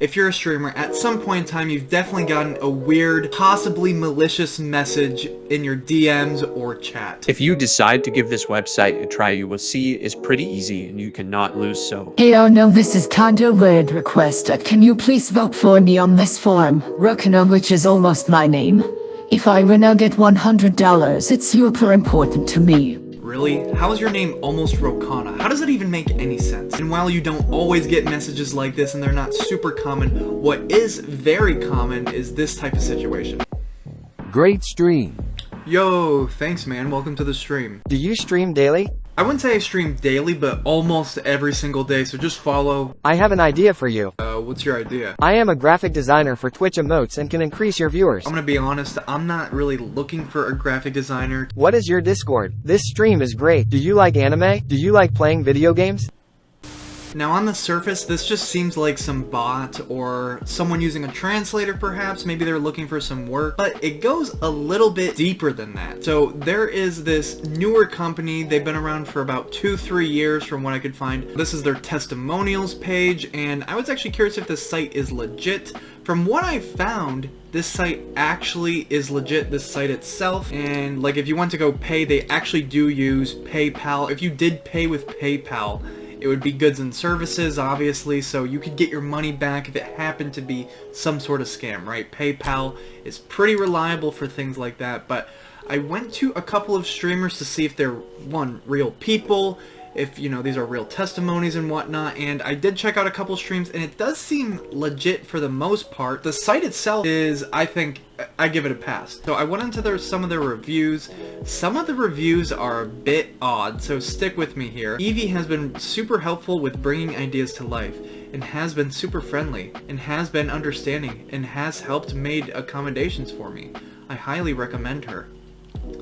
If you're a streamer, at some point in time you've definitely gotten a weird, possibly malicious message in your DMs or chat. If you decide to give this website a try, you will see it's pretty easy and you cannot lose. So Hey, oh no, this is kinda weird request. Can you please vote for me on this form? Rokana, which is almost my name. If I win, I'll get $100. It's super important to me. Really? How is your name almost Rokana? How does that even make any sense? And while you don't always get messages like this and they're not super common, what is very common is this type of situation. Great stream. Yo, thanks man, welcome to the stream. Do you stream daily? I wouldn't say I stream daily, but almost every single day, so just follow. I have an idea for you. What's your idea? I am a graphic designer for Twitch emotes and can increase your viewers. I'm gonna be honest, I'm not really looking for a graphic designer. What is your Discord? This stream is great. Do you like anime? Do you like playing video games? Now on the surface, this just seems like some bot or someone using a translator perhaps. Maybe they're looking for some work, but it goes a little bit deeper than that. So there is this newer company. They've been around for about 2-3 years from what I could find. This is their testimonials page, and I was actually curious if this site is legit. From what I found, this site actually is legit, this site itself, and like if you want to go pay, they actually do use PayPal. If you did pay with PayPal, it would be goods and services, obviously, so you could get your money back if it happened to be some sort of scam, right? PayPal is pretty reliable for things like that, but I went to a couple of streamers to see if they're, one, real people, if, you know, these are real testimonies and whatnot, and I did check out a couple streams, and it does seem legit for the most part. The site itself is, I think, I give it a pass. So I went into some of their reviews. Some of the reviews are a bit odd, so stick with me here. Evie has been super helpful with bringing ideas to life, and has been super friendly, and has been understanding, and has helped made accommodations for me. I highly recommend her.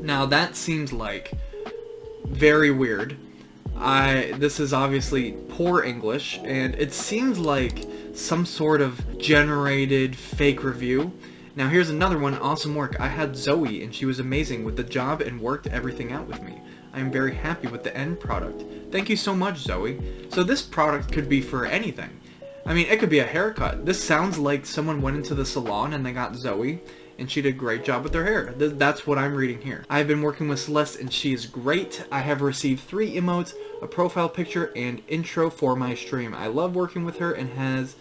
Now that seems like very weird. This is obviously poor English, and it seems like some sort of generated fake review. Now here's another one, awesome work. I had Zoe, and she was amazing with the job and worked everything out with me. I am very happy with the end product. Thank you so much, Zoe. So this product could be for anything. I mean, it could be a haircut. This sounds like someone went into the salon and they got Zoe, and she did a great job with her hair. That's what I'm reading here. I've been working with Celeste, and she is great. I have received 3 emotes, a profile picture, and intro for my stream. I love working with her and has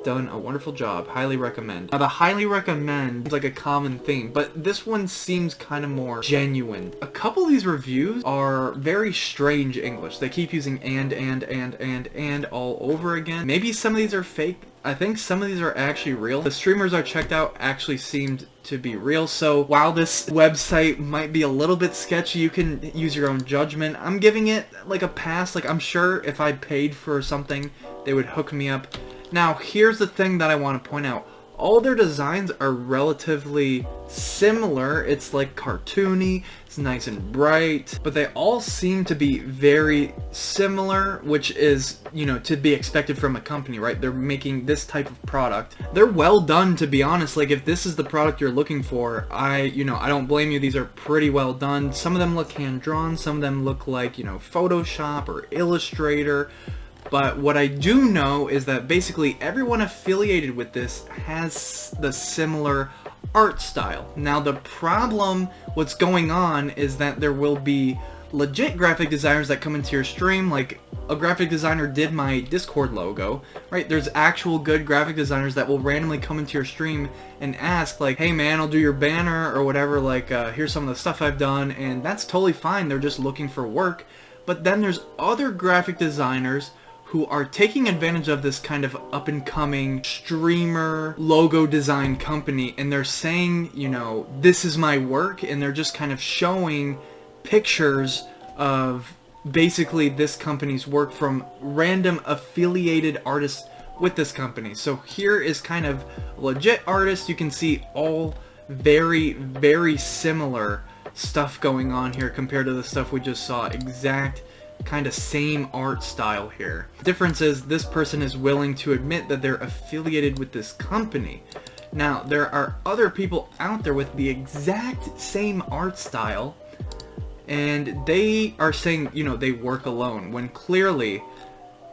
done a wonderful job. Highly recommend. Now the highly recommend is like a common theme, but this one seems kind of more genuine. A couple of these reviews are very strange English. They keep using and all over again. Maybe some of these are fake. I think some of these are actually real. The streamers I checked out actually seemed to be real, so while this website might be a little bit sketchy, you can use your own judgment. I'm giving it like a pass. Like, I'm sure if I paid for something, they would hook me up. Now, here's the thing that I want to point out. All their designs are relatively similar. It's like cartoony, it's nice and bright, but they all seem to be very similar, which is, you know, to be expected from a company, right? They're making this type of product. They're well done, to be honest. Like, if this is the product you're looking for, I don't blame you. These are pretty well done. Some of them look hand-drawn, some of them look like, you know, Photoshop or Illustrator. But what I do know is that basically everyone affiliated with this has the similar art style. Now the problem, what's going on, is that there will be legit graphic designers that come into your stream. Like, a graphic designer did my Discord logo, right? There's actual good graphic designers that will randomly come into your stream and ask, like, hey man, I'll do your banner or whatever, like, here's some of the stuff I've done, and that's totally fine. They're just looking for work. But then there's other graphic designers who are taking advantage of this kind of up-and-coming streamer logo design company, and they're saying, you know, this is my work, and they're just kind of showing pictures of basically this company's work from random affiliated artists with this company. So here is kind of legit artists. You can see all very, very similar stuff going on here compared to the stuff we just saw. Exact kind of same art style here. The difference is this person is willing to admit that they're affiliated with this company. Now, there are other people out there with the exact same art style, and they are saying, you know, they work alone, when clearly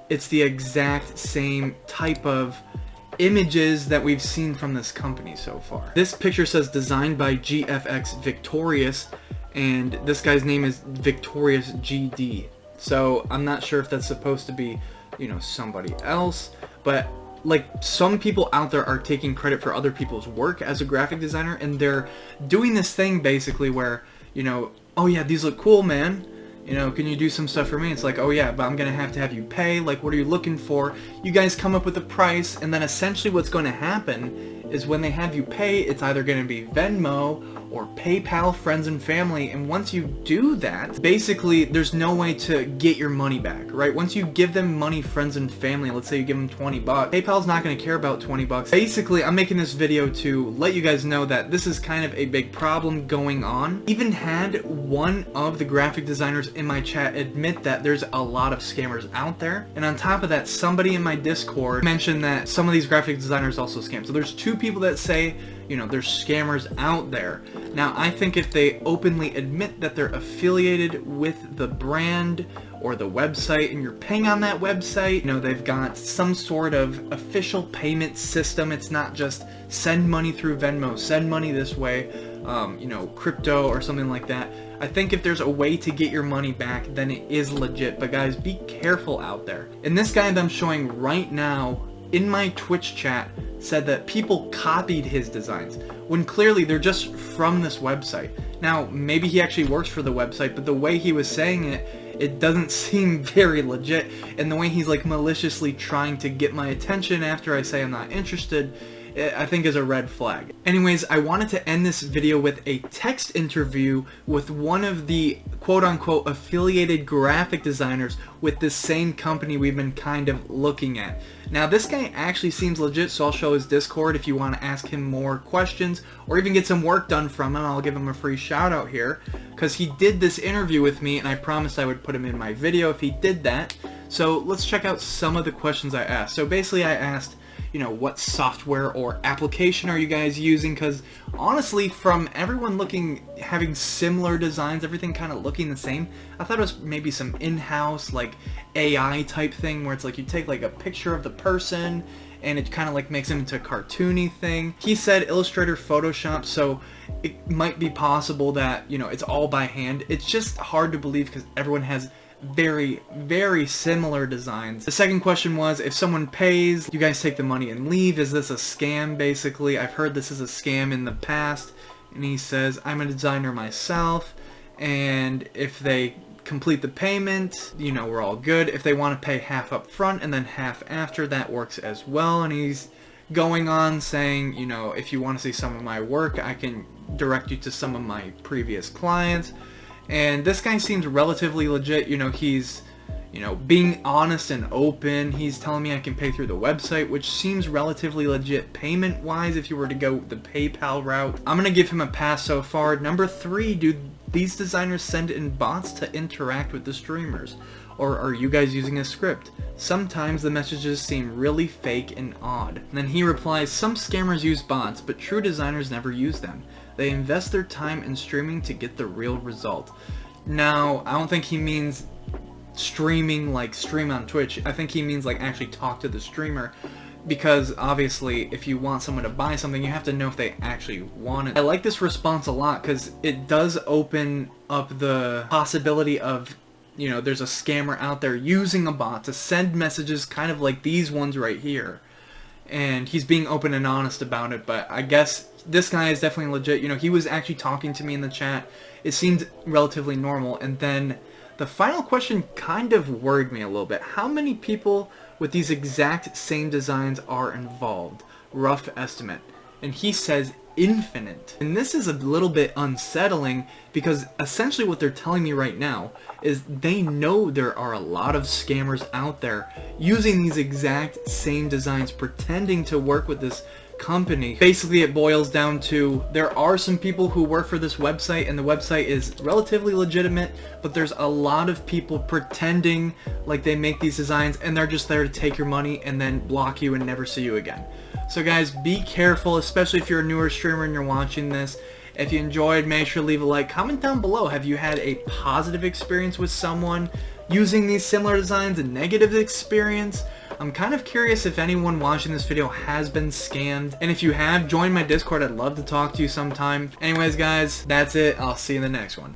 it's the exact same type of images that we've seen from this company so far. This picture says designed by GFX Victorious, and this guy's name is Victorious GD. So I'm not sure if that's supposed to be, you know, somebody else, but like some people out there are taking credit for other people's work as a graphic designer, and they're doing this thing basically where, you know, oh yeah, these look cool, man. You know, can you do some stuff for me? It's like, oh yeah, but I'm gonna have you pay. Like, what are you looking for? You guys come up with a price, and then essentially what's going to happen is when they have you pay, it's either going to be Venmo or PayPal, friends and family. And once you do that, basically there's no way to get your money back, right? Once you give them money, friends and family, let's say you give them 20 bucks, PayPal's not going to care about 20 bucks. Basically, I'm making this video to let you guys know that this is kind of a big problem going on. Even had one of the graphic designers in my chat admit that there's a lot of scammers out there. And on top of that, somebody in my Discord mentioned that some of these graphic designers also scam. So there's two people that say, you know, there's scammers out there. Now, I think if they openly admit that they're affiliated with the brand or the website and you're paying on that website, you know, they've got some sort of official payment system. It's not just send money through Venmo, send money this way, you know, crypto or something like that. I think if there's a way to get your money back, then it is legit. But guys, be careful out there. And this guy that I'm showing right now in my Twitch chat said that people copied his designs when clearly they're just from this website. Now, maybe he actually works for the website, but the way he was saying it, it doesn't seem very legit. And the way he's like maliciously trying to get my attention after I say I'm not interested, I think is a red flag. Anyways, I wanted to end this video with a text interview with one of the quote-unquote affiliated graphic designers with this same company we've been kind of looking at. Now, this guy actually seems legit, so I'll show his Discord if you want to ask him more questions or even get some work done from him. I'll give him a free shout out here because he did this interview with me and I promised I would put him in my video if he did that. So let's check out some of the questions I asked. So basically I asked, you know, what software or application are you guys using? Because honestly, from everyone having similar designs, everything kind of looking the same, I thought it was maybe some in-house like AI type thing where it's like you take like a picture of the person and it kind of like makes them into a cartoony thing. He said Illustrator, Photoshop, so it might be possible that, you know, it's all by hand. It's just hard to believe because everyone has very, very similar designs. The second question was, if someone pays, you guys take the money and leave. Is this a scam, basically? I've heard this is a scam in the past. And he says, I'm a designer myself, and if they complete the payment, you know, we're all good. If they want to pay half up front and then half after, that works as well. And he's going on saying, you know, if you want to see some of my work, I can direct you to some of my previous clients. And this guy seems relatively legit. You know, he's, you know, being honest and open. He's telling me I can pay through the website, which seems relatively legit payment wise if you were to go the PayPal route. I'm gonna give him a pass so far. Number 3, do these designers send in bots to interact with the streamers? Or are you guys using a script? Sometimes the messages seem really fake and odd. And then he replies, some scammers use bots, but true designers never use them. They invest their time in streaming to get the real result. Now, I don't think he means streaming like stream on Twitch. I think he means like actually talk to the streamer, because obviously if you want someone to buy something, you have to know if they actually want it. I like this response a lot because it does open up the possibility of, you know, there's a scammer out there using a bot to send messages kind of like these ones right here. And he's being open and honest about it, but I guess this guy is definitely legit. You know, he was actually talking to me in the chat. It seemed relatively normal. And then the final question kind of worried me a little bit. How many people with these exact same designs are involved? Rough estimate. And he says infinite. And this is a little bit unsettling because essentially what they're telling me right now is they know there are a lot of scammers out there using these exact same designs, pretending to work with this company. Basically, it boils down to there are some people who work for this website and the website is relatively legitimate, but there's a lot of people pretending like they make these designs and they're just there to take your money and then block you and never see you again. So guys, be careful, especially if you're a newer streamer and you're watching this. If you enjoyed, make sure to leave a like. Comment down below, have you had a positive experience with someone using these similar designs, a negative experience? I'm kind of curious if anyone watching this video has been scammed, and if you have, join my Discord. I'd love to talk to you sometime. Anyways guys, that's it. I'll see you in the next one.